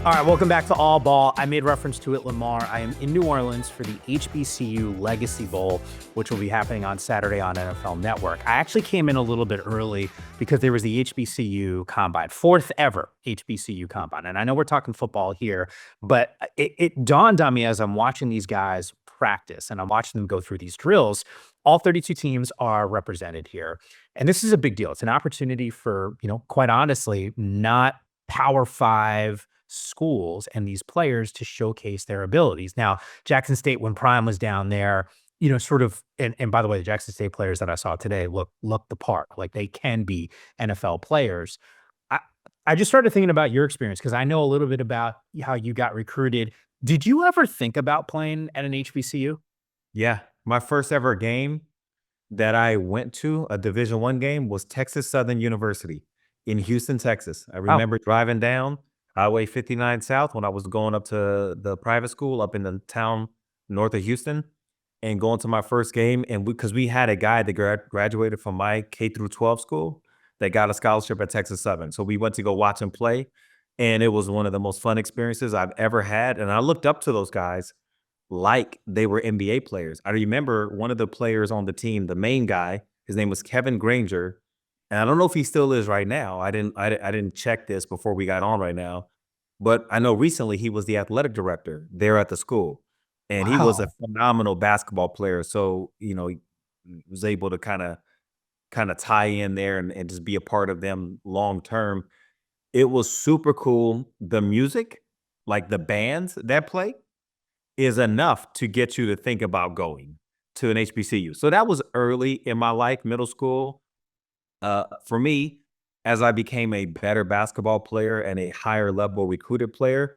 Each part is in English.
All right, welcome back to All Ball. I made reference to it, Lamar. I am in New Orleans for the HBCU Legacy Bowl, which will be happening on Saturday on NFL Network. I actually came in a little bit early because there was the HBCU Combine, fourth ever HBCU Combine. And I know we're talking football here, but it dawned on me as I'm watching these guys practice and I'm watching them go through these drills. All 32 teams are represented here. And this is a big deal. It's an opportunity for, quite honestly, not Power Five schools and these players to showcase their abilities. Now, Jackson State, when Prime was down there, sort of, and by the way, the Jackson State players that I saw today look the part. Like they can be NFL players. I I just started thinking about your experience because I know a little bit about how you got recruited. Did you ever think about playing at an HBCU? Yeah, my first ever game that I went to, a Division I game, was Texas Southern University in Houston, Texas. I Wow. remember driving down Highway 59 South when I was going up to the private school up in the town north of Houston and going to my first game. And because we had a guy that graduated from my K through 12 school that got a scholarship at Texas Southern. So we went to go watch him play. And it was one of the most fun experiences I've ever had. And I looked up to those guys like they were NBA players. I remember one of the players on the team, the main guy, his name was Kevin Granger, and I don't know if he still is right now. I didn't check this before we got on right now, but I know recently he was the athletic director there at the school, and he was a Wow. phenomenal basketball player. So, he was able to kind of tie in there and just be a part of them long term. It was super cool. The music, like the bands that play, is enough to get you to think about going to an HBCU. So that was early in my life, middle school. For me, as I became a better basketball player and a higher level recruited player,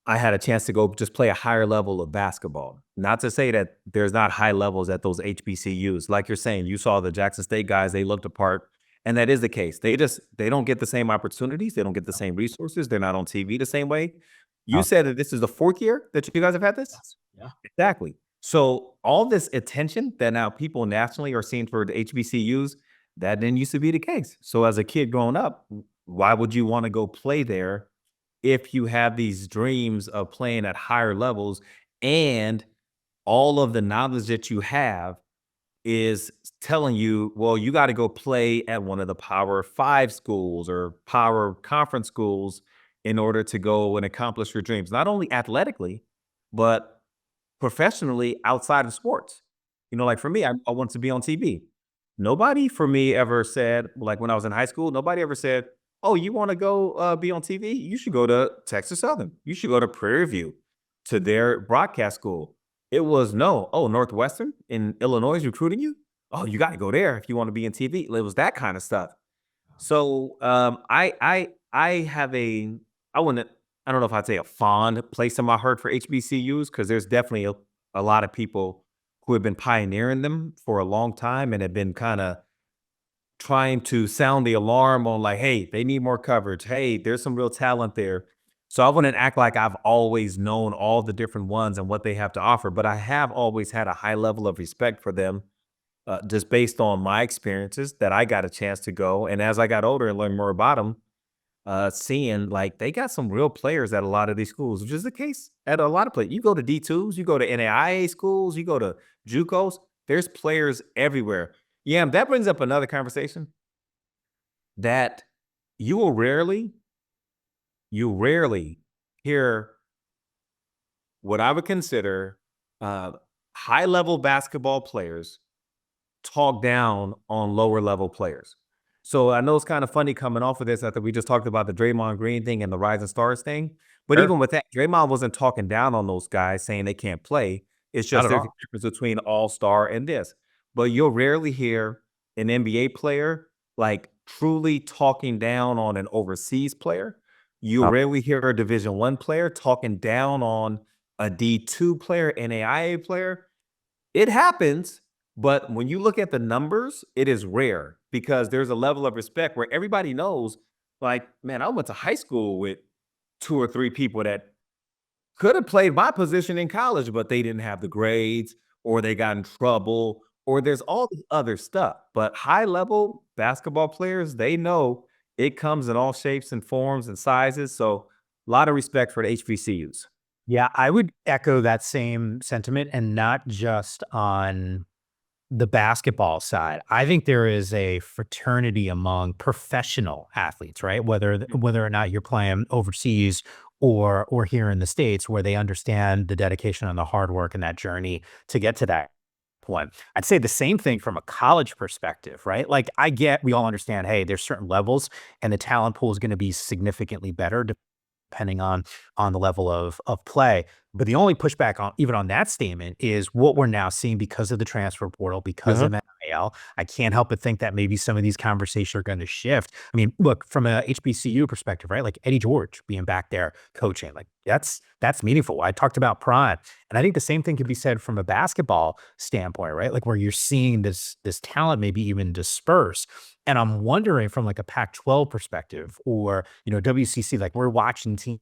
I had a chance to go just play a higher level of basketball. Not to say that there's not high levels at those HBCUs. Like you're saying, you saw the Jackson State guys, they looked apart. And that is the case. They don't get the same opportunities. They don't get the same resources. They're not on TV the same way. You Oh, said that this is the fourth year that you guys have had this? yes. Yeah. Exactly. So all this attention that now people nationally are seeing for the HBCUs, that didn't used to be the case. So as a kid growing up, why would you want to go play there if you have these dreams of playing at higher levels and all of the knowledge that you have is telling you, well, you got to go play at one of the Power Five schools or Power Conference schools in order to go and accomplish your dreams, not only athletically, but professionally outside of sports. Like for me, I want to be on TV. Nobody for me ever said, like when I was in high school, nobody ever said, "Oh, you want to go be on TV? You should go to Texas Southern. You should go to Prairie View, to their broadcast school." It was no, "Oh, Northwestern in Illinois is recruiting you. Oh, you got to go there if you want to be in TV." It was that kind of stuff. So I have I wouldn't I don't know if I'd say a fond place in my heart for HBCUs because there's definitely a lot of people who have been pioneering them for a long time and have been kind of trying to sound the alarm on like, hey, they need more coverage. Hey, there's some real talent there. So I wouldn't act like I've always known all the different ones and what they have to offer, but I have always had a high level of respect for them just based on my experiences that I got a chance to go. And as I got older and learned more about them, seeing like they got some real players at a lot of these schools, which is the case at a lot of places. You go to D2s, you go to NAIA schools, you go to JUCOs, there's players everywhere. Yeah, that brings up another conversation that you will rarely hear what I would consider uh, high level basketball players talk down on lower level players. So I know it's kind of funny coming off of this after we just talked about the Draymond Green thing and the Rising Stars thing. But Sure. even with that, Draymond wasn't talking down on those guys saying they can't play. It's Not just at there's a all. difference between all star and this. But you'll rarely hear an NBA player like truly talking down on an overseas player. You Oh, rarely hear a Division I player talking down on a D2 player, NAIA player. It happens, but when you look at the numbers, it is rare because there's a level of respect where everybody knows, like, man, I went to high school with two or three people that could have played my position in college, but they didn't have the grades or they got in trouble or there's all this other stuff. But high level basketball players, they know it comes in all shapes and forms and sizes. So A lot of respect for the HBCUs. Yeah, I would echo that same sentiment, and not just on the basketball side. I think there is a fraternity among professional athletes, right? Whether or not you're playing overseas or here in the States, where they understand the dedication and the hard work and that journey to get to that point. I'd say the same thing from a college perspective, right? Like we all understand, hey, there's certain levels and the talent pool is going to be significantly better depending on the level of play. But the only pushback on even on that statement is what we're now seeing because of the transfer portal, because Uh-huh. of NIL. I can't help but think that maybe some of these conversations are going to shift. I mean, look, from a HBCU perspective, right? Like Eddie George being back there coaching, like that's meaningful. I talked about prime. And I think the same thing could be said from a basketball standpoint, right? Like where you're seeing this talent maybe even disperse. And I'm wondering from like a Pac-12 perspective or, WCC, like we're watching teams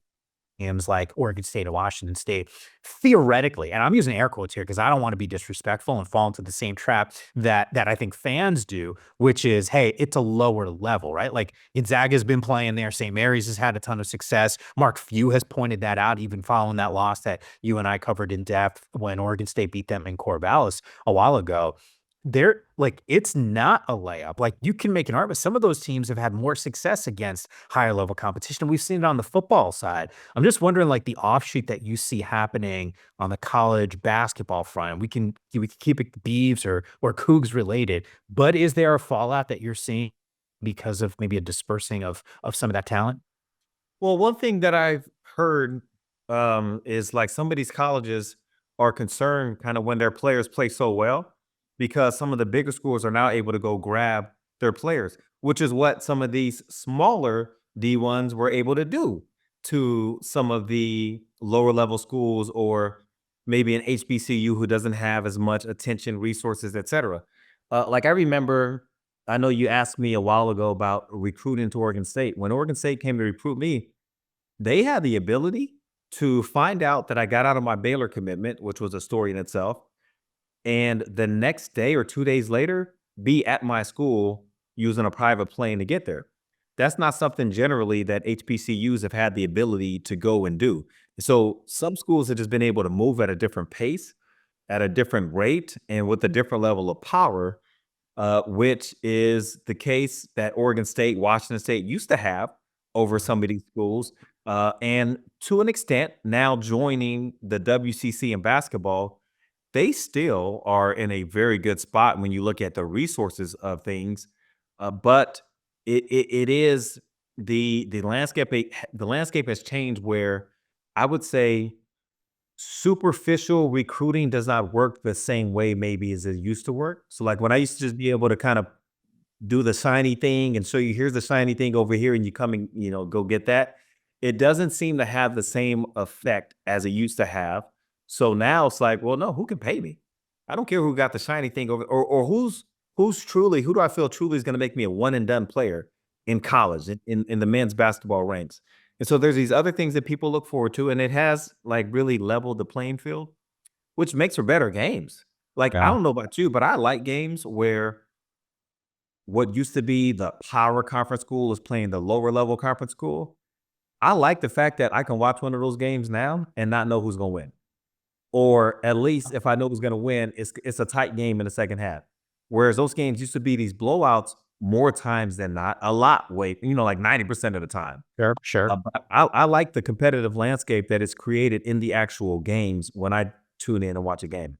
like Oregon State or Washington State, theoretically, and I'm using air quotes here because I don't want to be disrespectful and fall into the same trap that I think fans do, which is, hey, it's a lower level, right? Like Gonzaga's been playing there. St. Mary's has had a ton of success. Mark Few has pointed that out, even following that loss that you and I covered in depth when Oregon State beat them in Corvallis a while ago. They're like, it's not a layup. Like, you can make an argument. Some of those teams have had more success against higher level competition. We've seen it on the football side. I'm just wondering, like, the offshoot that you see happening on the college basketball front. We can keep it Beavs or Cougs related, but is there a fallout that you're seeing because of maybe a dispersing of some of that talent? Well, one thing that I've heard is like some of these colleges are concerned kind of when their players play so well because some of the bigger schools are now able to go grab their players, which is what some of these smaller D1s were able to do to some of the lower level schools or maybe an HBCU who doesn't have as much attention, resources, etc. Like I remember, I know you asked me a while ago about recruiting to Oregon State. When Oregon State came to recruit me, they had the ability to find out that I got out of my Baylor commitment, which was a story in itself, and the next day or 2 days later, be at my school using a private plane to get there. That's not something generally that HBCUs have had the ability to go and do. So some schools have just been able to move at a different pace, at a different rate, and with a different level of power, which is the case that Oregon State, Washington State used to have over some of these schools. And to an extent, now joining the WCC in basketball, they still are in a very good spot when you look at the resources of things. But it is the landscape. The landscape has changed where I would say superficial recruiting does not work the same way maybe as it used to work. So like when I used to just be able to kind of do the shiny thing and show you here's the shiny thing over here and you come and go get that. It doesn't seem to have the same effect as it used to have. So now it's like, well, no, who can pay me? I don't care who got the shiny thing over or who do I feel truly is going to make me a one and done player in college in the men's basketball ranks. And so there's these other things that people look forward to, and it has like really leveled the playing field, which makes for better games. Like I Yeah. don't know about you, but I like games where what used to be the power conference school is playing the lower level conference school. I like the fact that I can watch one of those games now and not know who's going to win. Or at least if I know who's going to win, it's a tight game in the second half. Whereas those games used to be these blowouts more times than not, a lot way, like 90% of the time. Sure, sure. But I like the competitive landscape that is created in the actual games when I tune in and watch a game.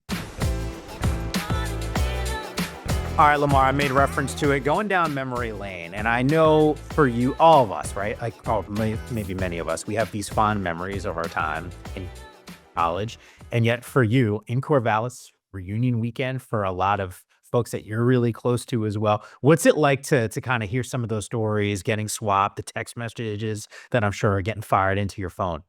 All right, Lamar, I made reference to it going down memory lane. And I know for you, all of us, right? Like, maybe many of us, we have these fond memories of our time in college. And yet for you, in Corvallis, reunion weekend for a lot of folks that you're really close to as well. What's it like to kind of hear some of those stories, getting swapped, the text messages that I'm sure are getting fired into your phone?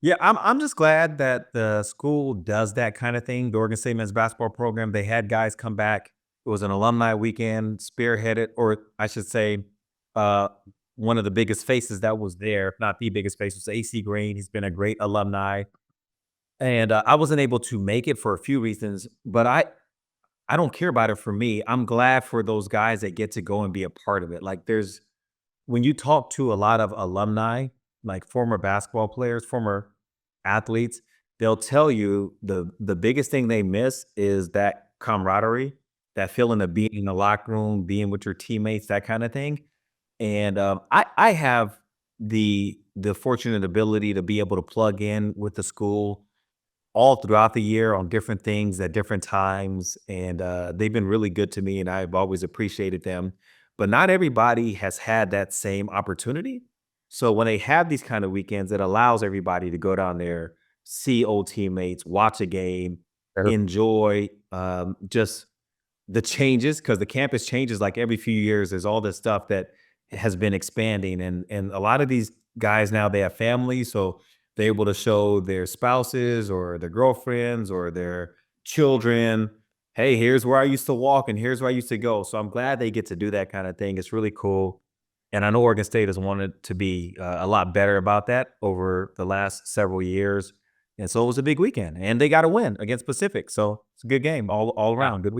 Yeah, I'm just glad that the school does that kind of thing. The Oregon State men's basketball program, they had guys come back. It was an alumni weekend, spearheaded, or I should say, uh, one of the biggest faces that was there, if not the biggest face, was AC Green. He's been a great alumni, and I wasn't able to make it for a few reasons, but I don't care about it for me. I'm glad for those guys that get to go and be a part of it. Like there's when you talk to a lot of alumni, like former basketball players, former athletes, they'll tell you the biggest thing they miss is that camaraderie, that feeling of being in the locker room, being with your teammates, that kind of thing. And I have the fortunate ability to be able to plug in with the school all throughout the year on different things at different times, and they've been really good to me, and I've always appreciated them. But not everybody has had that same opportunity. So when they have these kind of weekends, it allows everybody to go down there, see old teammates, watch a game, Sure. enjoy just the changes, because the campus changes like every few years. There's all this stuff that has been expanding, and a lot of these guys now, they have families, so they're able to show their spouses or their girlfriends or their children, hey, here's where I used to walk and here's where I used to go. So I'm glad they get to do that kind of thing. It's really cool. And I know Oregon State has wanted to be a lot better about that over the last several years. And so it was a big weekend, and they got a win against Pacific. So it's a good game all Yeah. around. Good weekend.